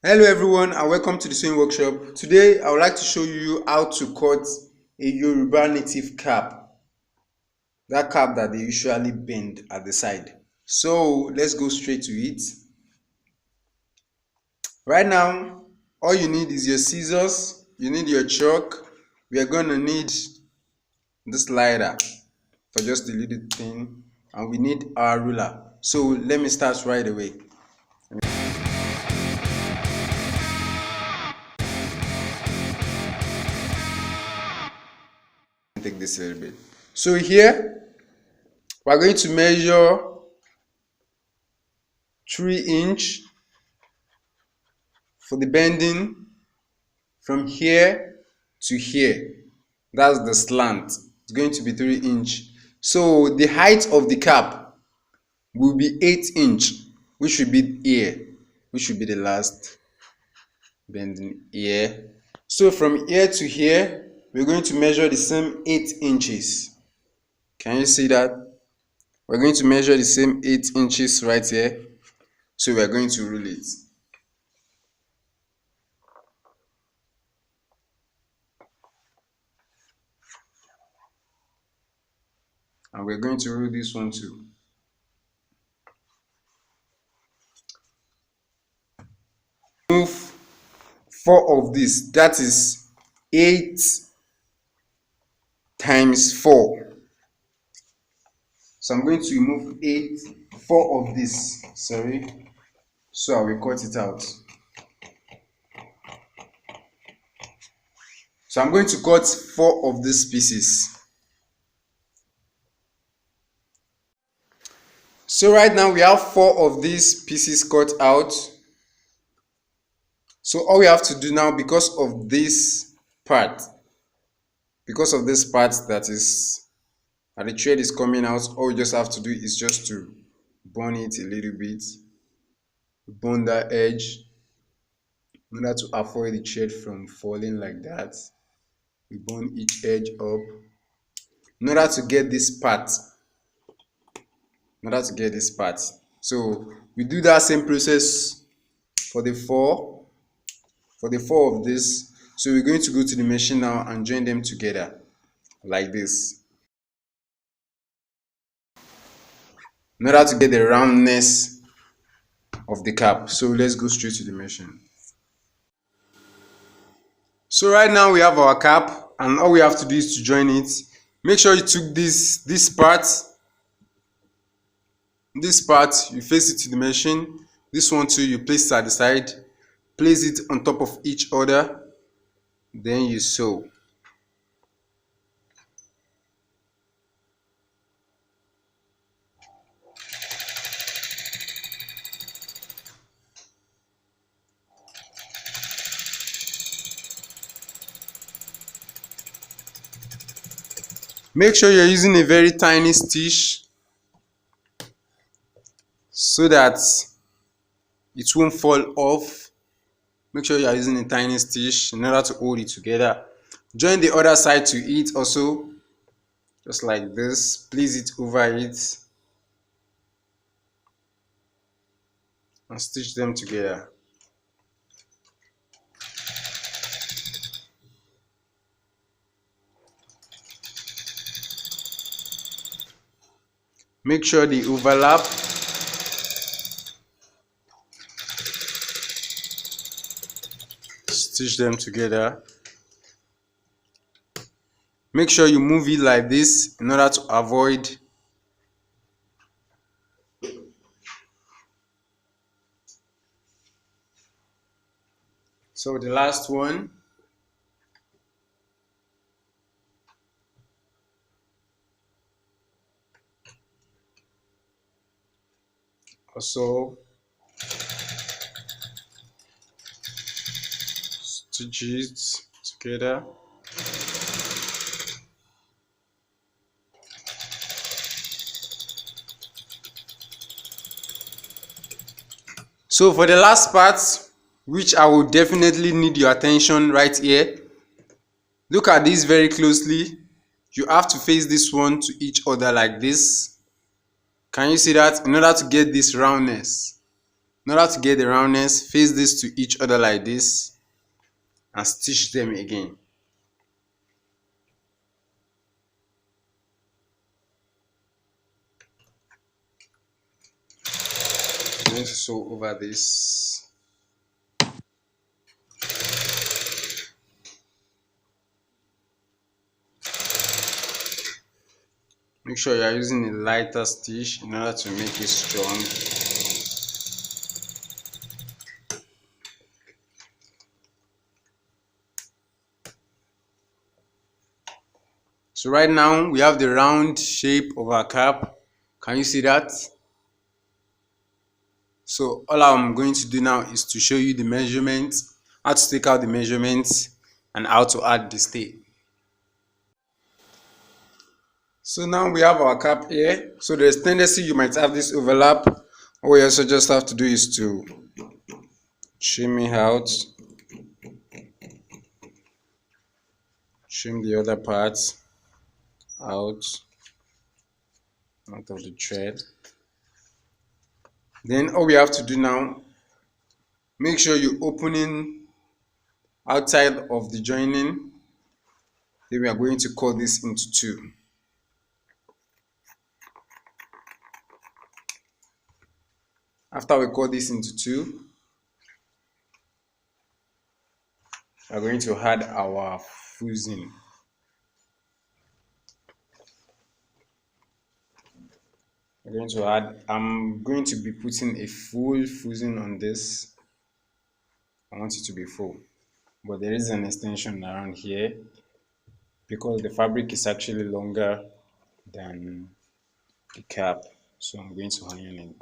Hello everyone and welcome to the sewing workshop. Today I would like to show you how to cut a Yoruba native cap. That cap that they usually bend at the side. So let's go straight to it. Right now, all you need is your scissors, you need your chalk, we are going to need this slider for just the little thing, and we need our ruler. So let me start right away. Take this a little bit. So here we're going to measure 3" for the bending from here to here. That's the slant. It's going to be 3". So the height of the cap will be 8", which should be here, which should be the last bending here. So from here to here we're going to measure the same 8 inches. Can you see that? We're going to measure the same 8 inches right here. So we're going to rule it. And we're going to rule this one too. Move 4 of this, that is 8 times 4. So I'm going to remove 4 of this, sorry, so I will cut it out. So I'm going to cut 4 of these pieces. So right now we have 4 of these pieces cut out. So all we have to do now, because of this part that is, and the thread is coming out, all we just have to do is just to burn it a little bit, burn that edge in order to avoid the thread from falling like that. We burn each edge up in order to get this part. So we do that same process for the 4 of this. So we're going to go to the machine now and join them together like this, in order to get the roundness of the cap. So let's go straight to the machine. So right now we have our cap, and all we have to do is to join it. Make sure you took this part, you face it to the machine. This one too, you place it at the side, place it on top of each other, then you sew. Make sure you're using a very tiny stitch so that it won't fall off. Make sure you are using a tiny stitch in order to hold it together. Join the other side to it also, just like this. Place it over it and stitch them together. Make sure they overlap. Stitch them together. Make sure you move it like this in order to avoid so the last one, also stitch it together. So for the last part, which I will definitely need your attention right here, look at this very closely. You have to face this one to each other like this. Can you see that? In order to get this roundness. In order to get the roundness, face this to each other like this and stitch them again. I'm going to sew over this. Make sure you are using a lighter stitch in order to make it strong. So right now we have the round shape of our cap. Can you see that? So all I'm going to do now is to show you the measurements, how to take out the measurements and how to add the stay. So now we have our cap here. So there's tendency you might have this overlap. All you also just have to do is to trim it out, trim the other parts out of the thread. Then all we have to do now, make sure you're opening outside of the joining. Then we are going to cut this into two. After we cut this into two, we are going to add our fusing. I'm going to be putting a full fusing on this. I want it to be full, but there is an extension around here because the fabric is actually longer than the cap, so I'm going to iron it.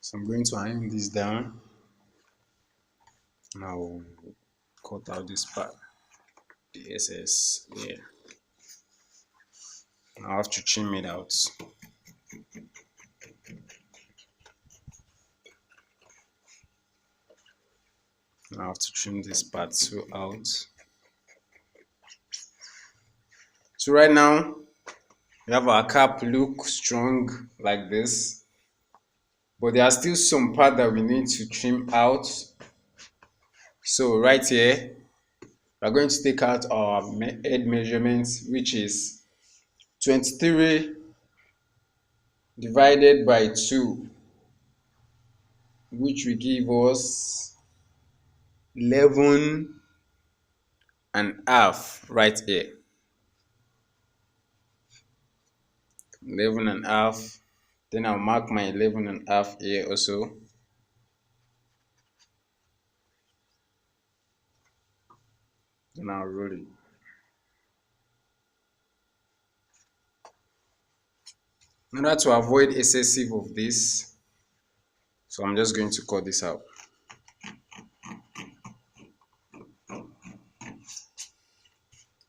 So I'm going to iron this down. Now cut out this part, the SS here. I have to trim it out. I have to trim this part too out. So right now we have our cap look strong like this, but there are still some parts that we need to trim out. So right here we are going to take out our head measurements, which is 23 divided by 2, which will give us 11 and a half right here. 11 and a half. Then I'll mark my 11 and a half here also. Then I'll roll it. In order to avoid excessive of this, so I'm just going to cut this out.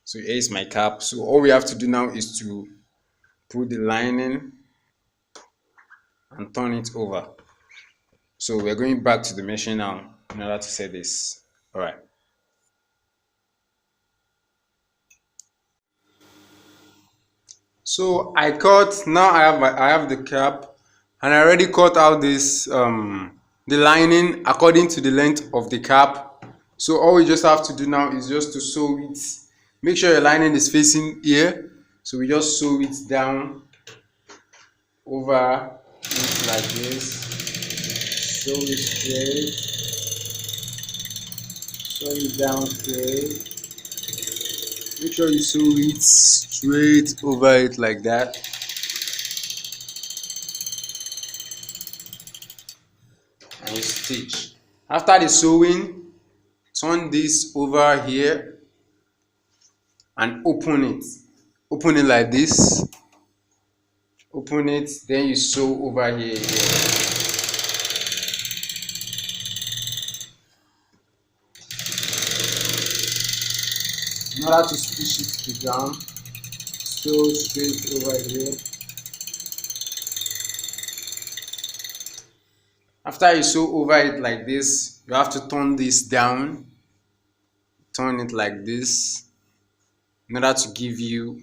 So here is my cap. So all we have to do now is to put the lining and turn it over. So we're going back to the machine now in order to set this. All right. So I cut, now I have the cap, and I already cut out this the lining according to the length of the cap. So all we just have to do now is just to sew it. Make sure your lining is facing here. So we just sew it down over it like this. Sew it straight. Sew it down straight. Make sure you sew it straight over it like that. And you stitch. After the sewing, turn this over here and open it. Open it like this. Open it, then you sew over here. In order to stitch it to the ground, sew straight over here. After you sew over it like this, you have to turn this down, turn it like this, in order to give you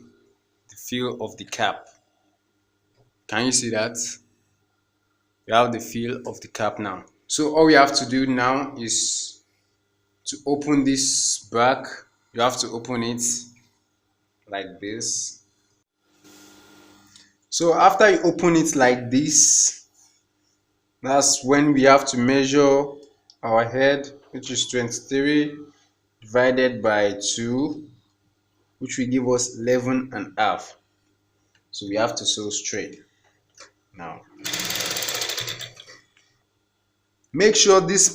the feel of the cap. Can you see that? You have the feel of the cap now. So all we have to do now is to open this back. You have to open it like this. So after you open it like this, that's when we have to measure our head, which is 23 divided by 2, which will give us 11 and a half. So we have to sew straight. Now make sure this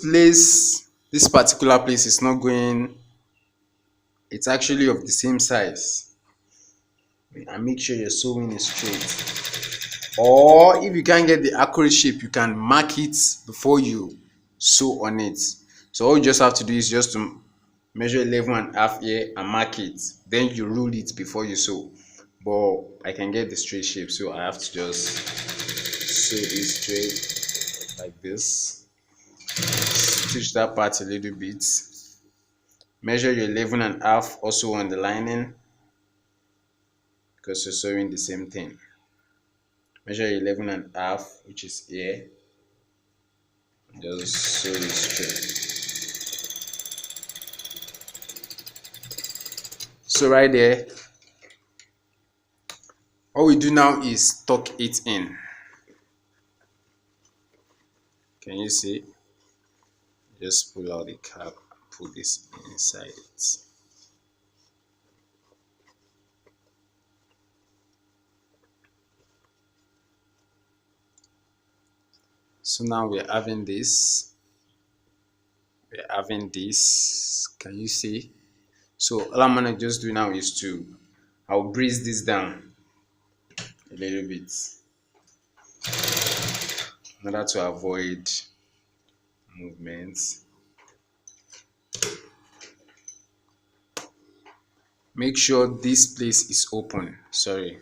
particular place is not going, it's actually of the same size, and make sure you're sewing it straight. Or if you can't get the accurate shape, you can mark it before you sew on it. So all you just have to do is just to measure 11 and a half here and mark it, then you rule it before you sew. But I can get the straight shape, so I have to just sew it straight like this. Stitch that part a little bit. Measure your 11 and a half also on the lining, because you're sewing the same thing. Measure your 11 and a half, which is here. Just sew it straight. So right there, all we do now is tuck it in. Can you see? Just pull out the cap and put this inside it. So now we're having this. Can you see? So all I'm gonna just do now is I'll breeze this down a little bit in order to avoid movements. Make sure this place is open. Sorry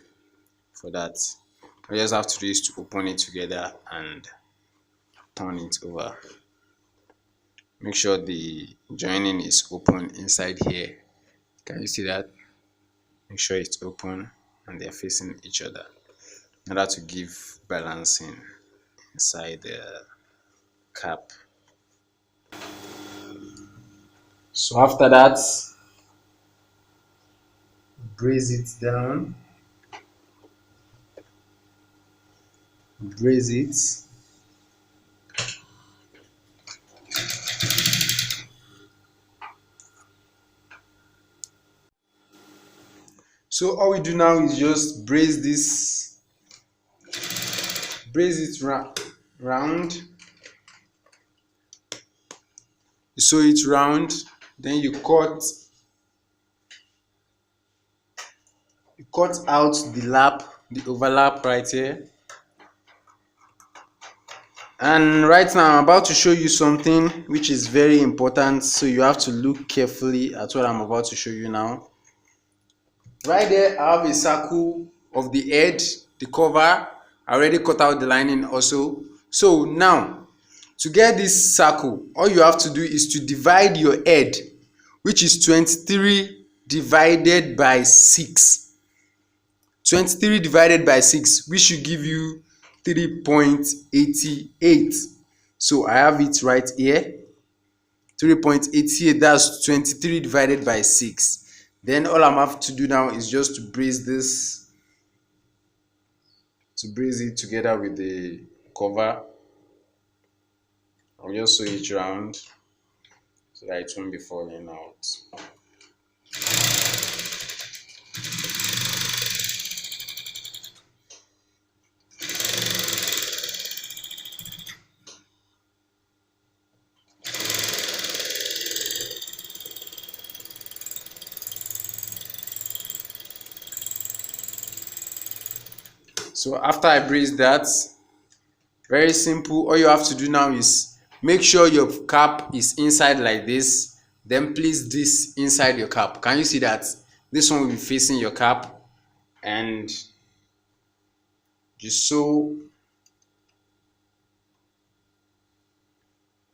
for that. All you just have to do is to open it together and turn it over. Make sure the joining is open inside here. Can you see that? Make sure it's open and they're facing each other in order to give balancing inside the cap. So after that, brace it down, brace it. So all we do now is just brace it round. You sew it round, then you cut out the overlap right here. And right now I'm about to show you something which is very important, so you have to look carefully at what I'm about to show you now. Right there I have a circle of the head, the cover. I already cut out the lining also. So now to get this circle, all you have to do is to divide your head, which is 23 divided by 6. 23 divided by 6, which should give you 3.88. So I have it right here. 3.88, that's 23 divided by 6. Then all I'm have to do now is just to brace this, to brace it together with the cover. I'll just sew it round so that it won't be falling out. So after I brace that, very simple, all you have to do now is make sure your cap is inside like this, then place this inside your cap. Can you see that this one will be facing your cap, and you sew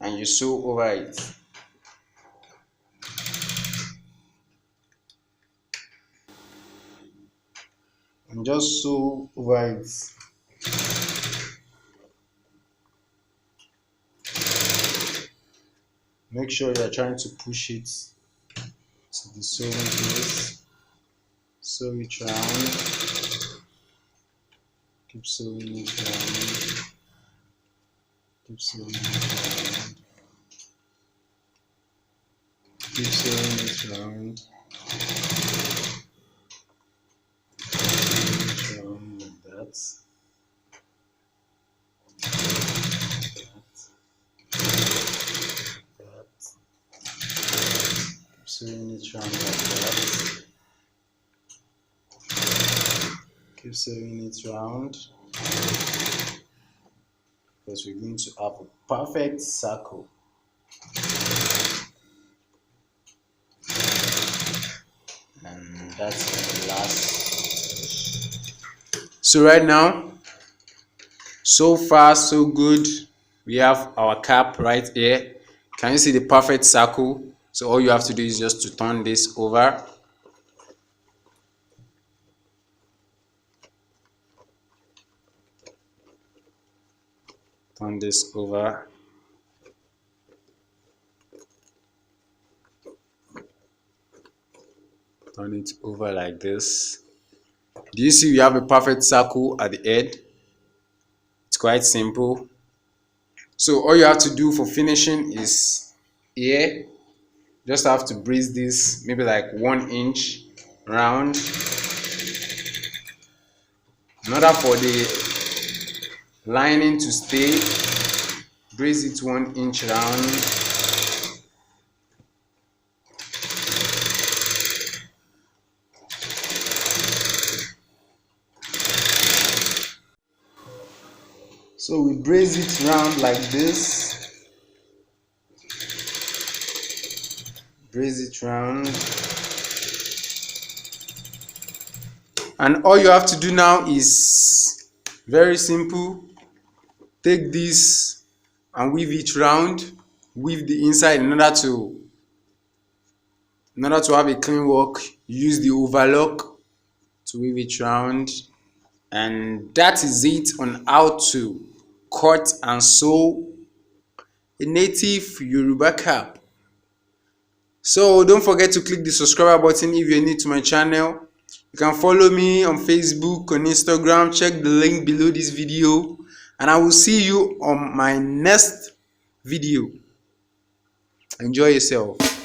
over it. And just sew over it. Make sure you are trying to push it to the sewing place. Sew it round. Keep sewing it round. Keep sewing it round. Keep sewing it round. Sewing it round like that. Sewing it round like that. Keep sewing it round, because we're going to have a perfect circle. And that's the last. So right now, so far so good. We have our cap right here. Can you see the perfect circle? So all you have to do is just to turn this over. Turn this over. Turn it over like this. Do you see we have a perfect circle at the head? It's quite simple. So all you have to do for finishing is here, just have to brace this maybe like 1 inch round. In order for the lining to stay, brace it 1 inch round. So we brace it round like this. Brace it round. And all you have to do now is very simple. Take this and weave it round. Weave the inside in order to have a clean work. Use the overlock to weave it round. And that is it on how to cut and sew a native Yoruba cap. So don't forget to click the subscribe button if you're new to my channel. You can follow me on Facebook, on Instagram. Check the link below this video, and I will see you on my next video. Enjoy yourself.